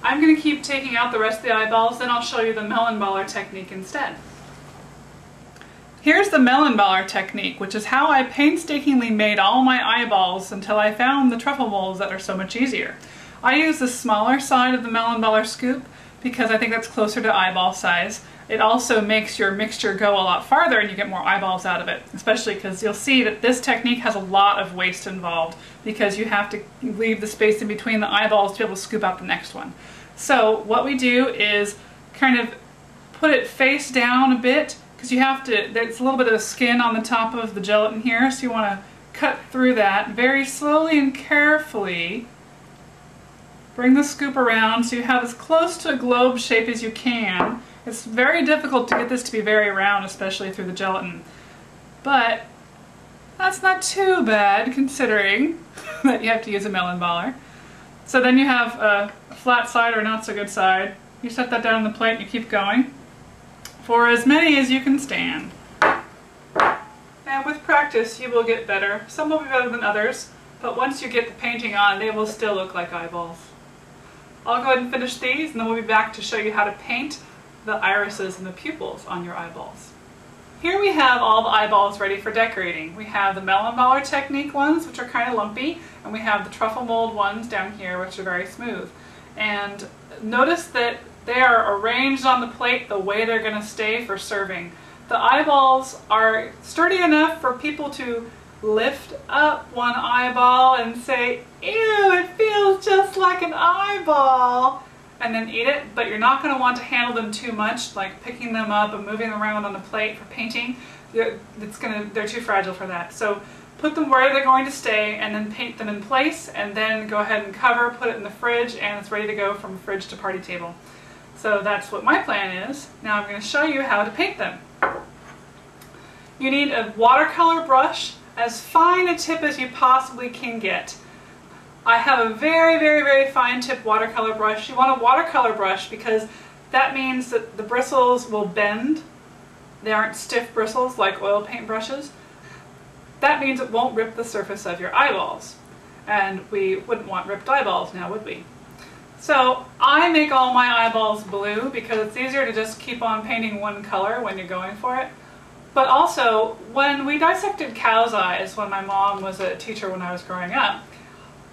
I'm going to keep taking out the rest of the eyeballs, then I'll show you the melon baller technique instead. Here's the melon baller technique, which is how I painstakingly made all my eyeballs until I found the truffle molds that are so much easier. I use the smaller side of the melon baller scoop because I think that's closer to eyeball size. It also makes your mixture go a lot farther and you get more eyeballs out of it, especially because you'll see that this technique has a lot of waste involved because you have to leave the space in between the eyeballs to be able to scoop out the next one. So what we do is kind of put it face down a bit, because you have to, there's a little bit of skin on the top of the gelatin here, so you want to cut through that very slowly and carefully. Bring the scoop around so you have as close to a globe shape as you can. It's very difficult to get this to be very round, especially through the gelatin. But that's not too bad considering that you have to use a melon baller. So then you have a flat side or not so good side. You set that down on the plate and you keep going for as many as you can stand. And with practice you will get better. Some will be better than others, but once you get the painting on, they will still look like eyeballs. I'll go ahead and finish these and then we'll be back to show you how to paint the irises and the pupils on your eyeballs. Here we have all the eyeballs ready for decorating. We have the melon baller technique ones, which are kind of lumpy, and we have the truffle mold ones down here, which are very smooth. And notice that they are arranged on the plate the way they're going to stay for serving. The eyeballs are sturdy enough for people to lift up one eyeball and say, "Ew, it feels just like an eyeball," and then eat it, but you're not going to want to handle them too much, like picking them up and moving them around on the plate for painting. They're too fragile for that. So put them where they're going to stay and then paint them in place, and then go ahead and cover, put it in the fridge, and it's ready to go from fridge to party table. So that's what my plan is. Now I'm going to show you how to paint them. You need a watercolor brush, as fine a tip as you possibly can get. I have a very, very, very fine tip watercolor brush. You want a watercolor brush because that means that the bristles will bend. They aren't stiff bristles like oil paint brushes. That means it won't rip the surface of your eyeballs. And we wouldn't want ripped eyeballs now, would we? So I make all my eyeballs blue because it's easier to just keep on painting one color when you're going for it. But also, when we dissected cow's eyes when my mom was a teacher when I was growing up,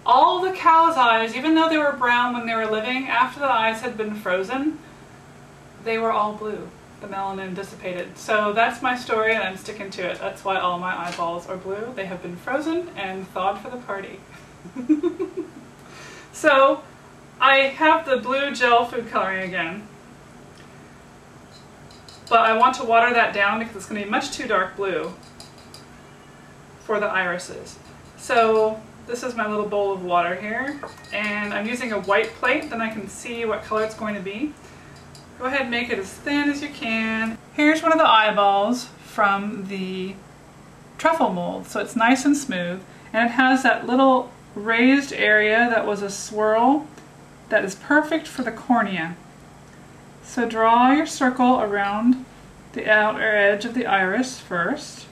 all the cow's eyes, even though they were brown when they were living, after the eyes had been frozen, they were all blue. The melanin dissipated. So that's my story and I'm sticking to it. That's why all my eyeballs are blue. They have been frozen and thawed for the party. So I have the blue gel food coloring again. But I want to water that down because it's going to be much too dark blue for the irises. So this is my little bowl of water here, and I'm using a white plate, then I can see what color it's going to be. Go ahead and make it as thin as you can. Here's one of the eyeballs from the truffle mold, so it's nice and smooth, and it has that little raised area that was a swirl that is perfect for the cornea. So draw your circle around the outer edge of the iris first.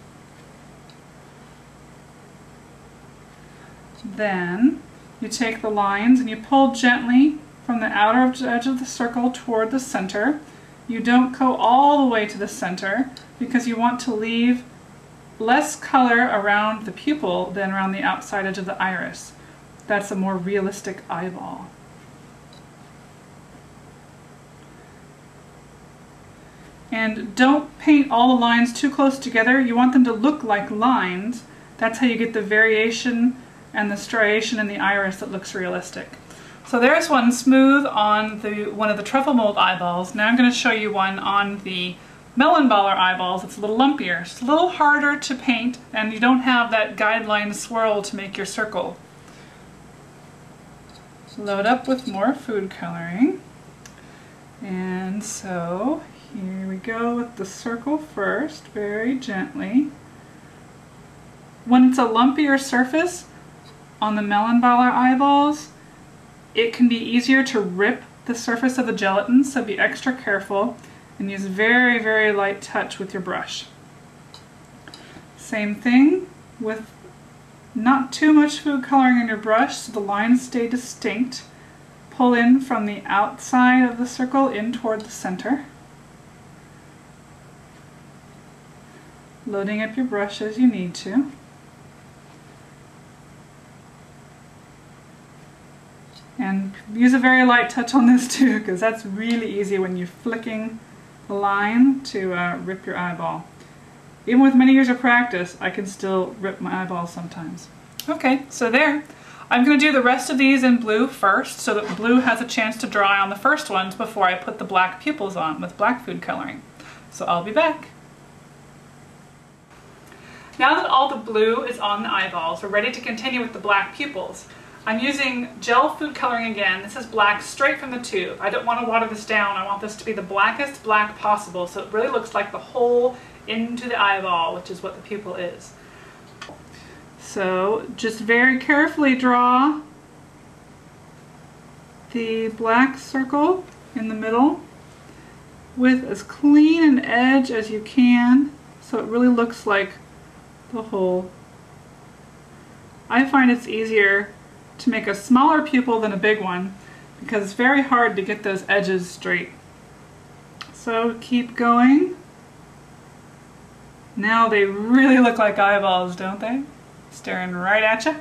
Then you take the lines and you pull gently from the outer edge of the circle toward the center. You don't go all the way to the center because you want to leave less color around the pupil than around the outside edge of the iris. That's a more realistic eyeball. And don't paint all the lines too close together. You want them to look like lines. That's how you get the variation and the striation in the iris that looks realistic. So there's one smooth on one of the truffle mold eyeballs. Now I'm going to show you one on the melon baller eyeballs. It's a little lumpier. It's a little harder to paint and you don't have that guideline swirl to make your circle. Load up with more food coloring. And so here we go with the circle first, very gently. When it's a lumpier surface on the melon baller eyeballs, it can be easier to rip the surface of the gelatin, so be extra careful and use very, very light touch with your brush. Same thing with not too much food coloring in your brush so the lines stay distinct. pull in from the outside of the circle in toward the center. Loading up your brush as you need to. And use a very light touch on this too, because that's really easy when you're flicking the line to rip your eyeball. Even with many years of practice, I can still rip my eyeballs sometimes. Okay, so there. I'm going to do the rest of these in blue first, so that blue has a chance to dry on the first ones before I put the black pupils on with black food coloring. So I'll be back. Now that all the blue is on the eyeballs, we're ready to continue with the black pupils. I'm using gel food coloring again. This is black straight from the tube. I don't want to water this down. I want this to be the blackest black possible, so it really looks like the hole into the eyeball, which is what the pupil is. So just very carefully draw the black circle in the middle with as clean an edge as you can, so it really looks like the hole. I find it's easier to make a smaller pupil than a big one because it's very hard to get those edges straight. So keep going. Now they really look like eyeballs, don't they? Staring right at you.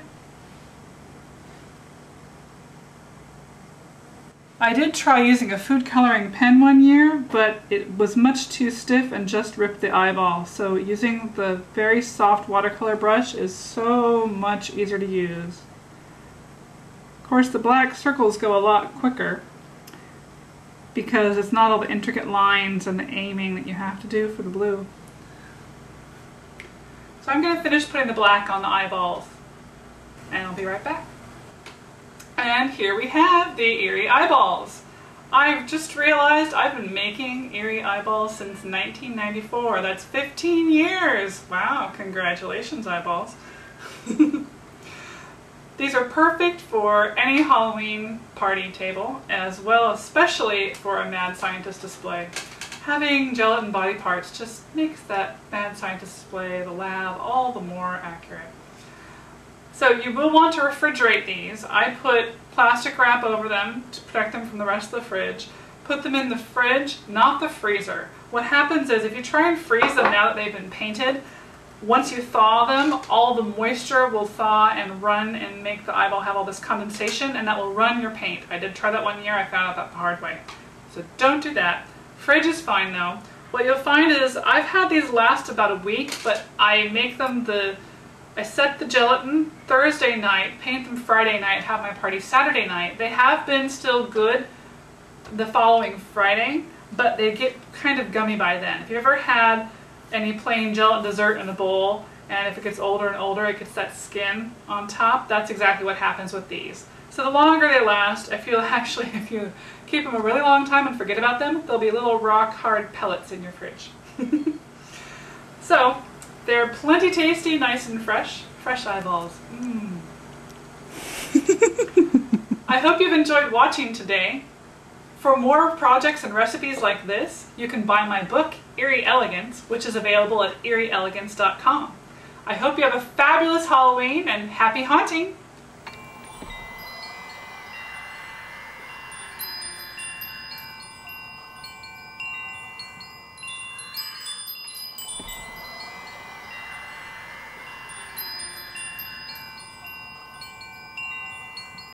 I did try using a food coloring pen one year, but it was much too stiff and just ripped the eyeball. So using the very soft watercolor brush is so much easier to use. Of course, the black circles go a lot quicker because it's not all the intricate lines and the aiming that you have to do for the blue. So I'm going to finish putting the black on the eyeballs, and I'll be right back. And here we have the Eerie eyeballs. I've just realized I've been making Eerie eyeballs since 1994. That's 15 years! Wow, congratulations, eyeballs. These are perfect for any Halloween party table, as well especially for a mad scientist display. Having gelatin body parts just makes that mad scientist display, the lab, all the more accurate. So you will want to refrigerate these. I put plastic wrap over them to protect them from the rest of the fridge. Put them in the fridge, not the freezer. What happens is if you try and freeze them now that they've been painted, once you thaw them, all the moisture will thaw and run and make the eyeball have all this condensation, and that will run your paint. I did try that one year, I found out that the hard way. So don't do that. Fridge is fine though. What you'll find is I've had these last about a week, but I make them I set the gelatin Thursday night, paint them Friday night, have my party Saturday night. They have been still good the following Friday, but they get kind of gummy by then. If you ever had any plain gelatin dessert in a bowl, and if it gets older and older, it gets that skin on top, that's exactly what happens with these. So the longer they last, I feel actually if you keep them a really long time and forget about them, they'll be little rock hard pellets in your fridge. So they're plenty tasty, nice and fresh eyeballs. I hope you've enjoyed watching today. For more projects and recipes like this, you can buy my book, Eerie Elegance, which is available at eerieelegance.com. I hope you have a fabulous Halloween and happy haunting!